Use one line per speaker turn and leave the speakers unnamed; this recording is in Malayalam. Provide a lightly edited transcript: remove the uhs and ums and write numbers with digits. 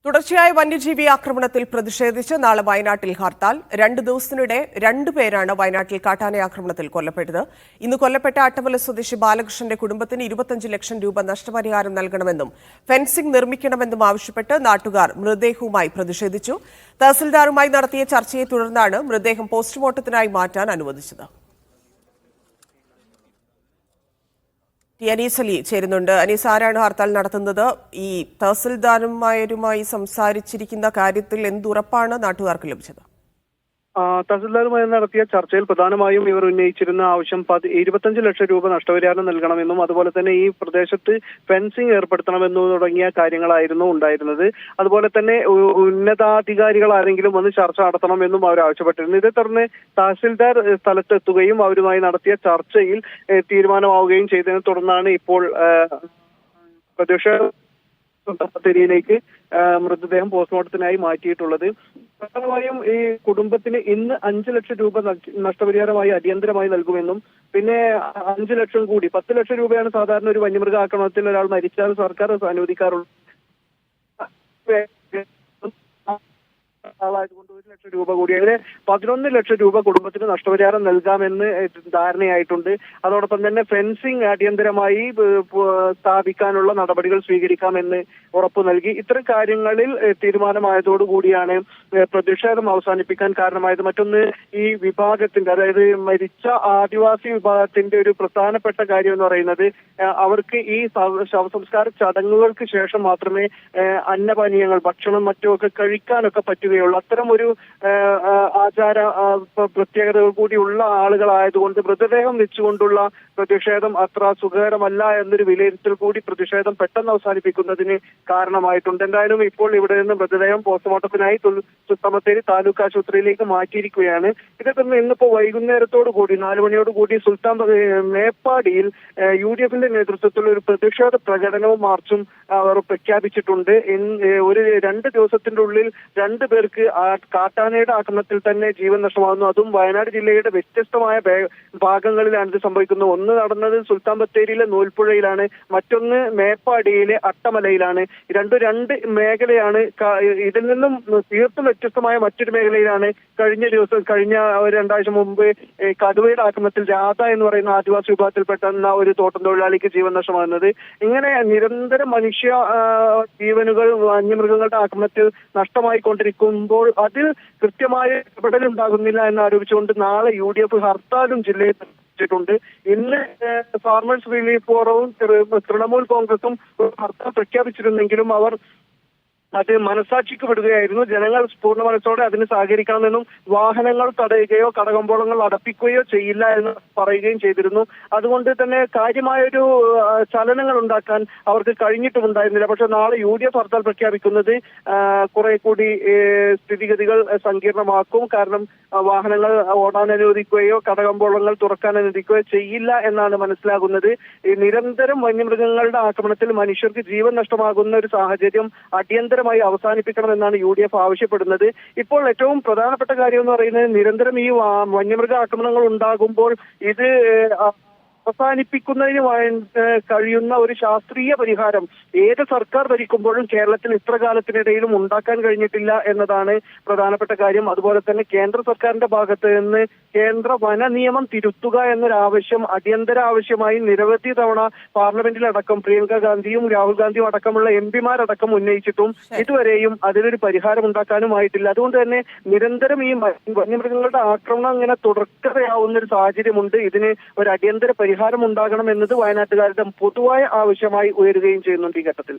തുടർച്ചയായ വന്യജീവി ആക്രമണത്തിൽ പ്രതിഷേധിച്ച് നാളെ വയനാട്ടിൽ ഹർത്താൽ. 2 ദിവസത്തിനിടെ 2 പേരാണ് വയനാട്ടിൽ കാട്ടാന ആക്രമണത്തിൽ കൊല്ലപ്പെട്ടത്. ഇന്ന് കൊല്ലപ്പെട്ട അട്ടമല സ്വദേശി ബാലകൃഷ്ണന്റെ കുടുംബത്തിന് 25 ലക്ഷം രൂപ നഷ്ടപരിഹാരം നൽകണമെന്നും ഫെൻസിംഗ് നിർമ്മിക്കണമെന്നും ആവശ്യപ്പെട്ട് നാട്ടുകാർ മൃതദേഹവുമായി പ്രതിഷേധിച്ചു. തഹസിൽദാറുമായി നടത്തിയ ചർച്ചയെ തുടർന്നാണ് മൃതദേഹം പോസ്റ്റ്മോർട്ടത്തിനായി മാറ്റാൻ അനുവദിച്ചത്. അനീസ് അലി ചേരുന്നുണ്ട്. അനീസ്, ആരാണ് ഹർത്താൽ നടത്തുന്നത്? ഈ തഹസിൽദാറുമാരുമായി സംസാരിച്ചിരിക്കുന്ന കാര്യത്തിൽ എന്തുറപ്പാണ് നാട്ടുകാർക്ക് ലഭിച്ചത്?
തഹസിൽദാറുമായി നടത്തിയ ചർച്ചയിൽ പ്രധാനമായും ഇവർ ഉന്നയിച്ചിരുന്ന ആവശ്യം 25 ലക്ഷം രൂപ നഷ്ടപരിഹാരം നൽകണമെന്നും അതുപോലെ തന്നെ ഈ പ്രദേശത്ത് ഫെൻസിംഗ് ഏർപ്പെടുത്തണമെന്നും തുടങ്ങിയ കാര്യങ്ങളായിരുന്നു ഉണ്ടായിരുന്നത്. അതുപോലെ തന്നെ ഉന്നതാധികാരികൾ ആരെങ്കിലും വന്ന് ചർച്ച നടത്തണമെന്നും അവർ ആവശ്യപ്പെട്ടിരുന്നു. ഇതേ തുടർന്ന് തഹസിൽദാർ സ്ഥലത്തെത്തുകയും അവരുമായി നടത്തിയ ചർച്ചയിൽ തീരുമാനമാവുകയും ചെയ്തതിനെ തുടർന്നാണ് ഇപ്പോൾ പ്രതിഷേധത്തിലേക്ക് മൃതദേഹം പോസ്റ്റ്മോർട്ടത്തിനായി മാറ്റിയിട്ടുള്ളത്. പ്രധാനമായും ഈ കുടുംബത്തിന് ഇന്ന് 5 ലക്ഷം രൂപ നഷ്ടപരിഹാരമായി അടിയന്തരമായി നൽകുമെന്നും പിന്നെ 5 ലക്ഷം കൂടി 10 ലക്ഷം രൂപയാണ് സാധാരണ ഒരു വന്യമൃഗ ആക്രമണത്തിൽ ഒരാൾ മരിച്ചാൽ സർക്കാർ അനുവദിക്കാറുള്ളത്. ആളായതുകൊണ്ട് 1 ലക്ഷം രൂപ കൂടി അങ്ങനെ 11 ലക്ഷം രൂപ കുടുംബത്തിന് നഷ്ടപരിഹാരം നൽകാമെന്ന് ധാരണയായിട്ടുണ്ട്. അതോടൊപ്പം തന്നെ ഫെൻസിംഗ് അടിയന്തരമായി സ്ഥാപിക്കാനുള്ള നടപടികൾ സ്വീകരിക്കാമെന്ന് ഉറപ്പു നൽകി. ഇത്തരം കാര്യങ്ങളിൽ തീരുമാനമായതോടുകൂടിയാണ് പ്രതിഷേധം അവസാനിപ്പിക്കാൻ കാരണമായത്. മറ്റൊന്ന്, ഈ വിഭാഗത്തിന്റെ, അതായത് മരിച്ച ആദിവാസി വിഭാഗത്തിന്റെ ഒരു പ്രധാനപ്പെട്ട കാര്യം എന്ന് പറയുന്നത് അവർക്ക് ഈ ശവസംസ്കാര ചടങ്ങുകൾക്ക് ശേഷം മാത്രമേ അന്നപാനീയങ്ങൾ, ഭക്ഷണം മറ്റുമൊക്കെ കഴിക്കാനൊക്കെ പറ്റുകയുള്ളൂ. അത്തരം ഒരു ആചാര പ്രത്യേകതകൾ കൂടിയുള്ള ആളുകളായതുകൊണ്ട് മൃതദേഹം വെച്ചുകൊണ്ടുള്ള പ്രതിഷേധം അത്ര സുഖകരമല്ല എന്നൊരു വിലയിരുത്തൽ കൂടി പ്രതിഷേധം പെട്ടെന്ന് അവസാനിപ്പിക്കുന്നതിന് കാരണമായിട്ടുണ്ട്. എന്തായാലും ഇപ്പോൾ ഇവിടെ നിന്ന് മൃതദേഹം പോസ്റ്റ്മോർട്ടത്തിനായി സുൽത്താൻ താലൂക്ക് ആശുപത്രിയിലേക്ക് മാറ്റിയിരിക്കുകയാണ്. ഇതേ തുടർന്ന് ഇന്നിപ്പോ വൈകുന്നേരത്തോടു കൂടി 4 മണിയോടുകൂടി സുൽത്താൻ മേപ്പാടിയിൽ UDF നേതൃത്വത്തിൽ ഒരു പ്രതിഷേധ പ്രകടനവും മാർച്ചും അവർ പ്രഖ്യാപിച്ചിട്ടുണ്ട്. ഒരു 2 ദിവസത്തിന്റെ ഉള്ളിൽ 2 പേർക്ക് കാട്ടാനയുടെ ആക്രമണത്തിൽ തന്നെ ജീവൻ നഷ്ടമാകുന്നു. അതും വയനാട് ജില്ലയുടെ വ്യത്യസ്തമായ ഭാഗങ്ങളിലാണ് ഇത് സംഭവിക്കുന്നത്. ഒന്ന് നടന്നത് സുൽത്താൻ ബത്തേരിയിലെ നൂൽപ്പുഴയിലാണ്, മറ്റൊന്ന് മേപ്പാടിയിലെ അട്ടമലയിലാണ്. രണ്ട് മേഖലയാണ്. ഇതിൽ നിന്നും തീർത്തും വ്യത്യസ്തമായ മറ്റൊരു മേഖലയിലാണ് കഴിഞ്ഞ 2 ആഴ്ച മുമ്പ് കടുവയുടെ ആക്രമണത്തിൽ രാധ എന്ന് പറയുന്ന ആദിവാസി വിഭാഗത്തിൽപ്പെട്ട ഒരു തോട്ടം തൊഴിലാളിക്ക് ജീവൻ നഷ്ടമാകുന്നത്. ഇങ്ങനെ നിരന്തരം മനുഷ്യ ജീവനുകൾ വന്യമൃഗങ്ങളുടെ ആക്രമണത്തിൽ നഷ്ടമായിക്കൊണ്ടിരിക്കുമ്പോൾ അതിൽ കൃത്യമായ ഇടപെടലുണ്ടാകുന്നില്ല എന്നാരോപിച്ചുകൊണ്ട് നാളെ UDF ഹർത്താലും ജില്ലയിൽ ിട്ടുണ്ട്. ഇന്ന് ഫാർമേഴ്സ് റിലീഫ് ഫോറവും തൃണമൂൽ കോൺഗ്രസും ഹർത്താൽ പ്രഖ്യാപിച്ചിരുന്നെങ്കിലും അവർ അത് മനസാക്ഷിക്ക് വിടുകയായിരുന്നു. ജനങ്ങൾ പൂർണ്ണ മനസ്സോടെ അതിന് സഹകരിക്കണമെന്നും വാഹനങ്ങൾ തടയുകയോ കടകമ്പോളങ്ങൾ അടപ്പിക്കുകയോ ചെയ്യില്ല എന്ന് പറയുകയും ചെയ്തിരുന്നു. അതുകൊണ്ട് തന്നെ കാര്യമായൊരു ചലനങ്ങൾ ഉണ്ടാക്കാൻ അവർക്ക് കഴിഞ്ഞിട്ടുമുണ്ടായിരുന്നില്ല. പക്ഷെ നാളെ UDF ഹർത്താൽ പ്രഖ്യാപിക്കുന്നത് കുറെ കൂടി സ്ഥിതിഗതികൾ സങ്കീർണമാക്കും. കാരണം വാഹനങ്ങൾ ഓടാൻ അനുവദിക്കുകയോ കടകമ്പോളങ്ങൾ തുറക്കാൻ അനുവദിക്കുകയോ ചെയ്യില്ല എന്നാണ് മനസ്സിലാകുന്നത്. നിരന്തരം വന്യമൃഗങ്ങളുടെ ആക്രമണത്തിൽ മനുഷ്യർക്ക് ജീവൻ നഷ്ടമാകുന്ന ഒരു സാഹചര്യം അടിയന്തരമായി അവസാനിപ്പിക്കണമെന്നാണ് UDF ആവശ്യപ്പെടുന്നത്. ഇപ്പോൾ ഏറ്റവും പ്രധാനപ്പെട്ട കാര്യം എന്ന് പറയുന്നത് നിരന്തരം ഈ വന്യമൃഗ ആക്രമണങ്ങൾ ഉണ്ടാകുമ്പോൾ ഇത് അവസാനിപ്പിക്കുന്നതിന് കഴിയുന്ന ഒരു ശാസ്ത്രീയ പരിഹാരം ഏത് സർക്കാർ ഭരിക്കുമ്പോഴും കേരളത്തിൽ ഇത്ര കാലത്തിനിടയിലും ഉണ്ടാക്കാൻ കഴിഞ്ഞിട്ടില്ല എന്നതാണ് പ്രധാനപ്പെട്ട കാര്യം. അതുപോലെ തന്നെ കേന്ദ്ര സർക്കാരിന്റെ ഭാഗത്ത് നിന്ന് കേന്ദ്ര വന നിയമം തിരുത്തുക എന്നൊരാവശ്യം അടിയന്തര ആവശ്യമായി നിരവധി തവണ പാർലമെന്റിലടക്കം പ്രിയങ്ക ഗാന്ധിയും രാഹുൽ ഗാന്ധിയും അടക്കമുള്ള MP-മാരടക്കം ഉന്നയിച്ചിട്ടും ഇതുവരെയും അതിനൊരു പരിഹാരം ഉണ്ടാക്കാനുമായിട്ടില്ല. അതുകൊണ്ട് തന്നെ നിരന്തരം ഈ വന്യമൃഗങ്ങളുടെ ആക്രമണം ഇങ്ങനെ തുടർക്കഥയാവുന്ന ഒരു സാഹചര്യമുണ്ട്. ഇതിന് ഒരു അടിയന്തര പരിഹാരം ഉണ്ടാകണം എന്നത് വയനാട്ടുകാരുടെ പൊതുവായ ആവശ്യമായി ഉയരുകയും ചെയ്യുന്നുണ്ട് ഈ ഘട്ടത്തിൽ.